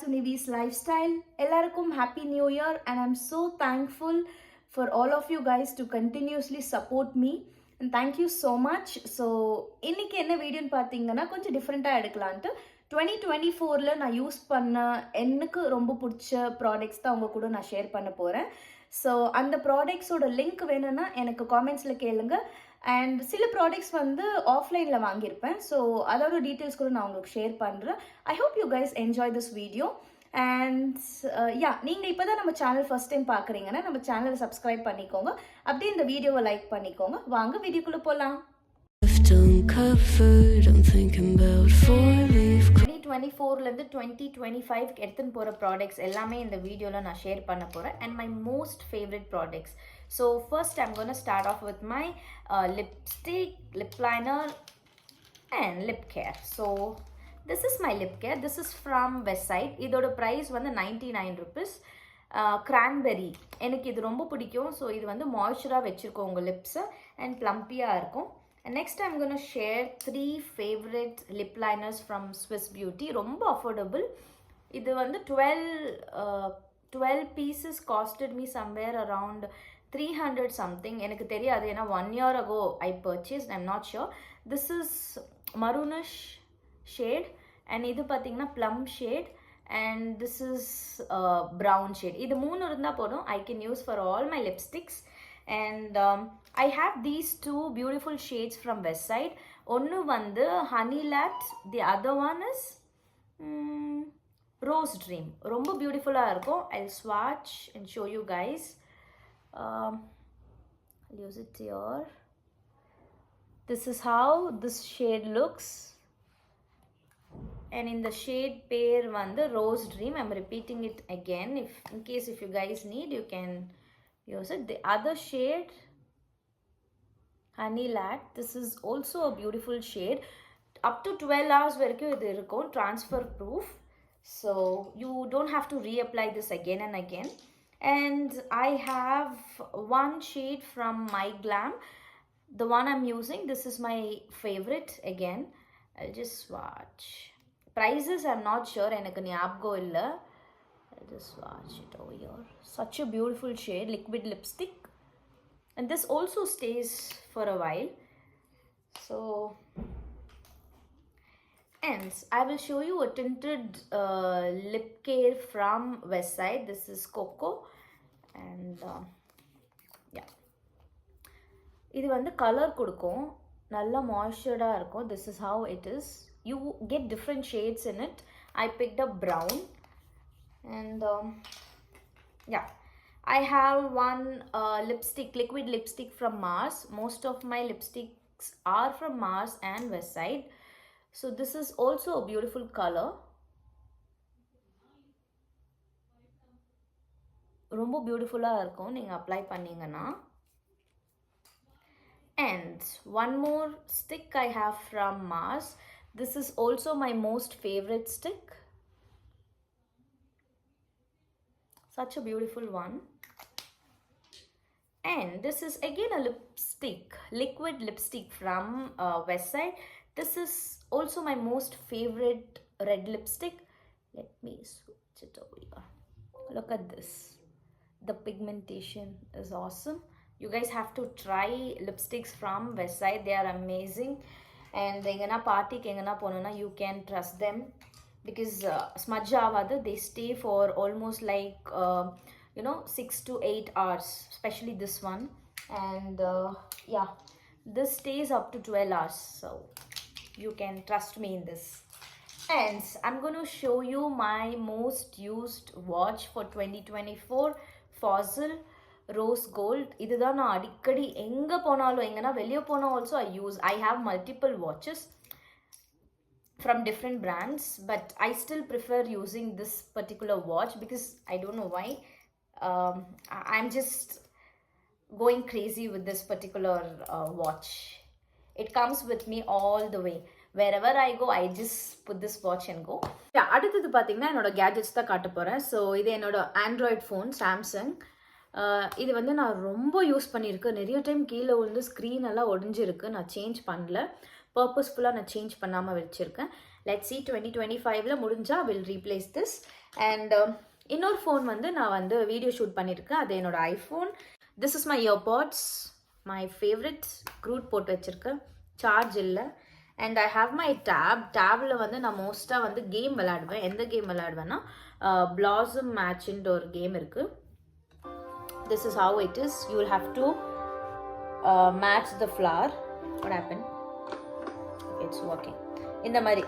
to Nivi's Lifestyle. Ellarkum happy new year and I'm so thankful for all of you guys to continuously support me and thank you so much. So இன்னைக்கு என்ன வீடியோன்னு பார்த்தீங்கன்னா கொஞ்சம் டிஃப்ரெண்ட்டாக எடுக்கலான்ட்டு 2024ல நான் use பண்ண எனக்கு ரொம்ப பிடிச்ச ப்ராடக்ட்ஸ் தான் உங்கள் கூட நான் ஷேர் பண்ண போகிறேன். ஸோ அந்த ப்ராடக்ட்ஸோட லிங்க் வேணும்னா எனக்கு காமெண்ட்ஸில் கேளுங்க. அண்ட் சில ப்ராடக்ட்ஸ் வந்து ஆஃப்லைனில் வாங்கியிருப்பேன். ஸோ அதோட டீட்டெயில்ஸ் கூட நான் உங்களுக்கு ஷேர் பண்ணுறேன். I hope you guys enjoy this video. And நீங்கள் இப்போ தான் நம்ம சேனல் ஃபர்ஸ்ட் டைம் பார்க்குறீங்கன்னா நம்ம சேனலை சப்ஸ்கிரைப் பண்ணிக்கோங்க. அப்படியே இந்த வீடியோவை லைக் பண்ணிக்கோங்க. வாங்க வீடியோக்குள்ளே போகலாம். 2024லேருந்து 2025 எடுத்துன்னு போகிற ப்ராடக்ட்ஸ் எல்லாமே இந்த வீடியோவில் நான் ஷேர் பண்ண போகிறேன். And my most favourite products. So first I'm going to start off with my lipstick, lip liner and lip care. So this is my lip care. This is from Westside. இதோட price வந்து 99 rupees. Cranberry எனக்கு இது ரொம்ப பிடிக்கும். So இது வந்து மாய்ஸ்சராக வச்சுருக்கோம் உங்கள் லிப்ஸை அண்ட் ப்ளம்பியாக இருக்கும். And next I'm going to share 3 favorite lip liners from Swiss Beauty. ரொம்ப affordable. இது வந்து 12 pieces costed me somewhere around 300 something. எனக்கு தெரியாது ஏன்னா 1 year ago I purchased. I'm not sure. This is maroonish shade and இது பார்த்தீங்கன்னா plum shade and this is brown shade. இது மூணு இருந்தால் போதும். I can use for all my lipsticks. And I have these 2 beautiful shades from Westside. ஒன்று வந்து Honey Latte, the other one is Rose Dream. ரொம்ப பியூட்டிஃபுல்லாக இருக்கும். I'll swatch and show you guys. I'll use it here. This is how this shade looks. And in the shade pair வந்து Rose Dream. I'm repeating it again. In case if you guys need, you can use it. The other shade, Honey Latte. This is also a beautiful shade. Up to 12 hours வரைக்கும் இது இருக்கும். Transfer proof. So you don't have to reapply this again and again. And I have one shade from My Glam. The one I'm using, this is my favorite again. I'll just swatch. Prices I'm not sure. எனக்கு ஞாபகம் இல்லை. I'll just swatch it over here. Such a beautiful shade, liquid lipstick. And this also stays for a while. So, and I will show you a tinted lip care from Westside. This is Coco. And yeah. இது வந்து colour கொடுக்கும். நல்ல மாய்ஸ்சர்டாக இருக்கும். This is how it is. You get different shades in it. I picked up brown. And yeah. I have one lipstick, liquid lipstick from Mars. Most of my lipsticks are from Mars and Westside. So this is also a beautiful color. ரொம்ப பியூட்டிஃபுல்லாக இருக்கும் நீங்கள் apply பண்ணிங்கன்னா. And one more stick I have from Mars. This is also my most favorite stick. Such a beautiful one. And this is again a lipstick, liquid lipstick from Westside. This is also my most favorite red lipstick. Let me switch it over here. Look at this. The pigmentation is awesome. You guys have to try lipsticks from Westside. They are amazing. And engana party ku engana ponona you can trust them because smudge avadu. They stay for almost like 6 to 8 hours, especially this one. And yeah, this stays up to 12 hours, so you can trust me in this. And I'm going to show you my most used watch for 2024, Fossil Rose Gold. இதுதான் நான் அடிக்கடி எங்கே போனாலும் எங்கன்னா வெளியே போனால் also I have multiple watches from different brands, but I still prefer using this particular watch because I don't know why. I'm just going crazy with this particular watch. It comes with me all the way. Wherever I go, I just put this watch and go. அடுத்தது பார்த்தீங்கன்னா என்னோட gadgets தான் காட்ட போகிறேன். So இது என்னோட Android phone Samsung. இது வந்து நான் ரொம்ப யூஸ் பண்ணியிருக்கேன். நிறைய டைம் கீழே விழுந்து ஸ்க்ரீன் எல்லாம் ஒடிஞ்சிருக்கு. நான் சேஞ்ச் பண்ணல. பர்பஸ்ஃபுல்லாக நான் சேஞ்ச் பண்ணாமல் வச்சுருக்கேன். லெட்ஸ் see 2025ல முடிஞ்சால் வில் ரீப்ளேஸ் திஸ். அண்ட் இன்னொரு ஃபோன் வந்து நான் வந்து வீடியோ ஷூட் பண்ணியிருக்கேன். அது என்னோட iPhone. This is my earbuds, my favourite. க்ரூட் போட்டு வச்சுருக்கேன், சார்ஜ் இல்லை. அண்ட் ஐ ஹாவ் மை டேபில் வந்து நான் மோஸ்ட்டாக வந்து கேம் விளையாடுவேன். எந்த கேம் விளையாடுவேன்னா பிளாசம் மேட்ச்ன்ற ஒரு கேம் இருக்குது. This is how it is. You will have to match the flower. What happened? Okay, it's working. இந்த மாதிரி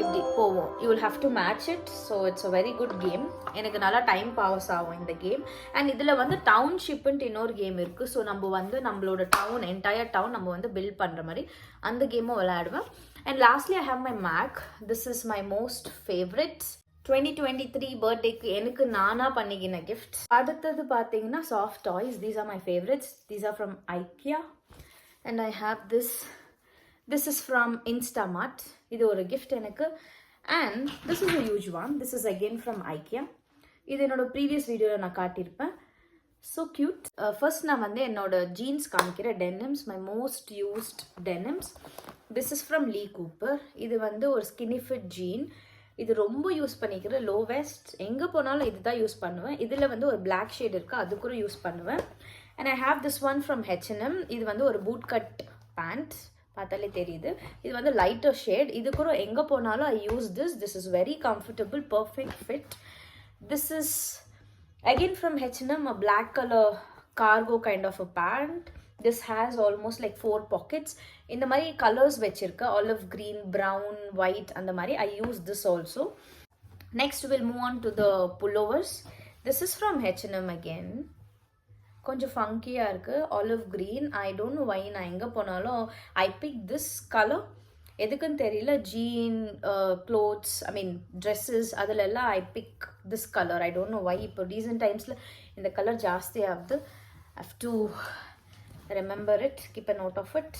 இப்படி போவோம். You will have to match it. So it's a very good game. எனக்கு நல்லா time pass ஆகும் இந்த game. And இதில் வந்து டவுன்ஷிப்ன்ட்டு இன்னொரு கேம் இருக்குது. ஸோ நம்ம வந்து நம்மளோட டவுன், என்டையர் டவுன் நம்ம வந்து பில்ட் பண்ணுற மாதிரி அந்த கேமும் விளையாடுவேன். And lastly I have my Mac. This is my most favourite. 2023 பர்த்டேக்கு எனக்கு நானாக பண்ணிக்கின கிஃப்ட். அடுத்தது பார்த்தீங்கன்னா soft toys. These are my favourites. These are from IKEA. And I have this is from Instamart. இது ஒரு கிஃப்ட் எனக்கு. And this is a huge one. This is again from IKEA. இது என்னோட ப்ரீவியஸ் வீடியோவில் நான் காட்டியிருப்பேன். So cute. First நான் வந்து என்னோட ஜீன்ஸ் காமிக்கிற denims, my most used denims. This is from Lee Cooper. இது வந்து ஒரு ஸ்கினி ஃபிட் ஜீன். இது ரொம்ப யூஸ் பண்ணிக்கிற லோ வெஸ்ட், எங்கே போனாலும் இது தான் யூஸ் பண்ணுவேன். இதில் வந்து ஒரு பிளாக் ஷேட் இருக்குது, அது கூட யூஸ் பண்ணுவேன். And I have this one from H&M. இது வந்து ஒரு பூட் கட் பேண்ட், பார்த்தாலே தெரியுது. இது வந்து லைட்டர் ஷேட். இது கூட எங்கே போனாலும் I use this is very comfortable, perfect fit. This is again from H&M, a black color cargo kind of a pant. This has almost like 4 pockets. இந்த மாதிரி கலர்ஸ் வச்சிருக்க, ஆலிவ் green, brown, white அந்த மாதிரி. I use this also. Next we'll move on to the pullovers. This is from H&M again. கொஞ்சம் ஃபங்கியாக இருக்குது, olive green. I don't know why நான் எங்கே போனாலும் I pick this color. எதுக்குன்னு தெரியல. ஜீன், க்ளோத்ஸ், ஐ மீன் dresses, அதிலெல்லாம் I pick this color. I don't know why. இப்போ recent டைம்ஸில் இந்த கலர் ஜாஸ்தி ஆகுது. I have to remember it, keep a note of it.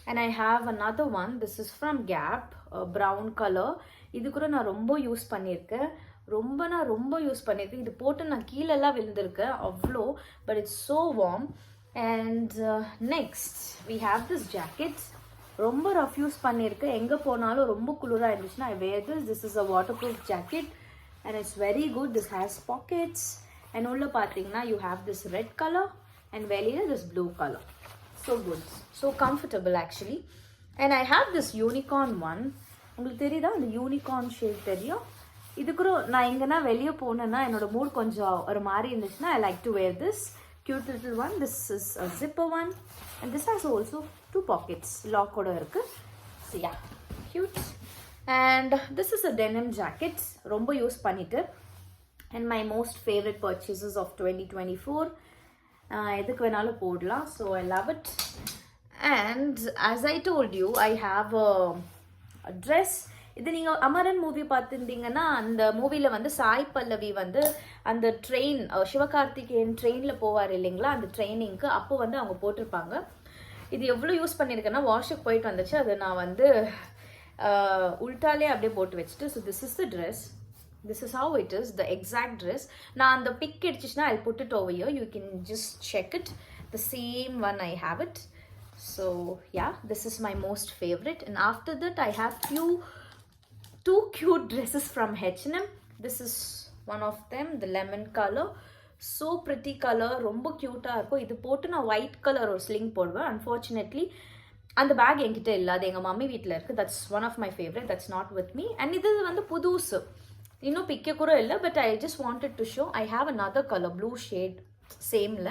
And I have another one. This is from Gap, brown color. இது கூட நான் ரொம்ப use பண்ணியிருக்கேன். ரொம்ப யூஸ் பண்ணியிருக்கேன். இது போட்டு நான் கீழெல்லாம் விழுந்திருக்கேன் அவ்வளோ. But it's so warm. And next we have this jacket. ரொம்ப ரஃப் யூஸ் பண்ணியிருக்கேன். எங்கே போனாலும் ரொம்ப குளிராக இருந்துச்சுன்னா I wear this. This is a waterproof jacket and it's very good. This has pockets. And உள்ள பார்த்தீங்கன்னா you have this red color and வெளியில this blue color. So good, so comfortable actually. And I have this unicorn one. உங்களுக்கு தெரியுதா அந்த unicorn shape தெரியும்? இது கூட நான் எங்கன்னா வெளியே போனேன்னா என்னோட மூட் கொஞ்சம் ஒரு மாதிரி இருந்துச்சுன்னா I like to wear this cute little one. This is a zipper one and this has also 2 pockets. Lock ஓட இருக்கு. So yeah, cute. And this is a denim jacket. ரொம்ப யூஸ் பண்ணிட்டு. And my most favorite purchases of 2024. எதுக்கு வேணாலும் போடலாம். So I love it. And as I told you I have a dress. இது நீங்கள் Amaran movie பார்த்துருந்தீங்கன்னா அந்த மூவியில் வந்து சாய் பல்லவி வந்து அந்த ட்ரெயின், சிவகார்த்திகேயன் ட்ரெயினில் போவார் இல்லைங்களா, அந்த ட்ரெயினிங்க்கு அப்போ வந்து அவங்க போட்டிருப்பாங்க. இது எவ்வளோ யூஸ் பண்ணியிருக்கேன்னா வாஷுக்கு போயிட்டு வந்துச்சு, அது நான் வந்து உல்டாலே அப்படியே போட்டு வச்சுட்டு. So this is the dress. This is how it is, the exact dress. Now the pic edichna I'll put it over here. You can just check it. The same one I have it. So yeah, this is my most favorite. And after that I have two cute dresses from H&M. This is one of them, the lemon color. So pretty color, romba cute ah irukum. Idu potu na white color or sling poduven. Unfortunately அந்த bag என்கிட்ட இல்லை, அது எங்கள் mummy வீட்டில் இருக்குது. That's one of my favourite. That's not with me. And இது வந்து புதுசு, இன்னும் பிக்க கூட இல்லை. But I just wanted to show. I have another colour, blue shade, சேமில்.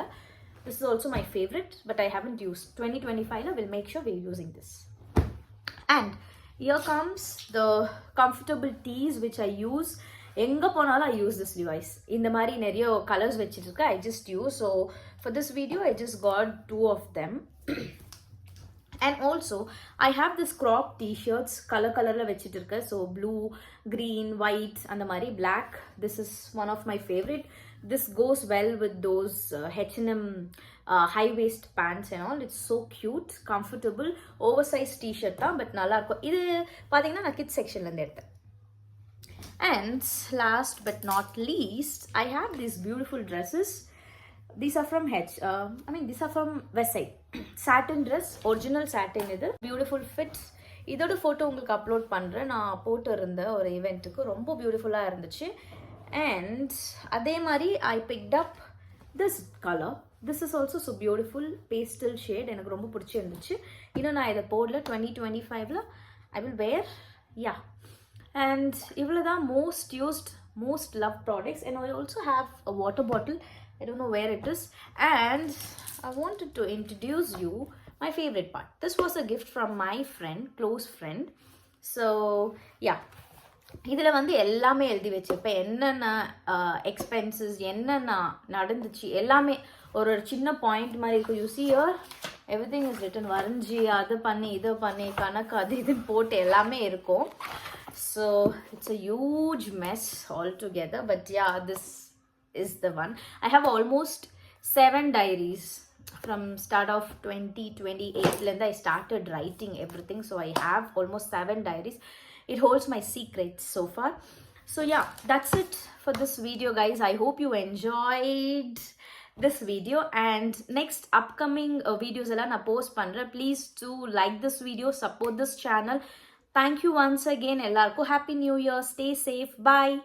This is also my favourite but I haven't use. 2025ல will make sure will using this. And here comes the comfortable tees which I use. எங்கே போனாலும் I use this Levi's. இந்த மாதிரி நிறைய colours வச்சுட்டு I just use. So for this video I just got 2 of them. And also I have this crop t-shirts color வச்சிட்டு இருக்கேன். So blue, green, white and the mari black. This is one of my favorite. This goes well with those H&M high waist pants and all. It's so cute, comfortable, oversized t-shirt தான், but நல்லா இருக்கும். இது பாத்தீங்கன்னா நான் kids sectionல இருந்து எடுத்தேன். And last but not least I have these beautiful dresses. these are from these are from Westside. Satin dress, original satin இது beautiful fits. இதோட ஃபோட்டோ உங்களுக்கு அப்லோட் பண்ணுறேன். நான் போட்டு இருந்த ஒரு ஈவெண்ட்டுக்கு ரொம்ப பியூட்டிஃபுல்லாக இருந்துச்சு. அண்ட் அதே மாதிரி ஐ picked up this colour. This is also so beautiful pastel shade. எனக்கு ரொம்ப பிடிச்சிருந்துச்சு. இன்னும் நான் இதை போடல. 2025 I will where. Yeah, and இவ்வளோ தான் most used most loved products. And I also have a water bottle. I don't know where it is. And I wanted to introduce you my favorite part. This was a gift from my friend, close friend. So yeah, இதில் வந்து எல்லாமே எழுதி வச்சிருப்பேன். என்னென்ன expenses, என்னென்ன நடந்துச்சு எல்லாமே ஒரு சின்ன பாயிண்ட் மாதிரி இருக்கும். You see here everything is written. வரைஞ்சி அதை பண்ணி இதை பண்ணி கணக்கு அது இதுன்னு போட்டு எல்லாமே இருக்கும். So it's a huge mess altogether, but yeah, this is the one. I have almost 7 diaries from start of 2028 when I started writing everything. So I have almost 7 diaries. It holds my secrets so far. So yeah, that's it for this video, guys. I hope you enjoyed this video, and next upcoming videos alla na post pandren. Please do like this video, support this channel. Thank you once again. Ellarku happy new year. Stay safe. Bye.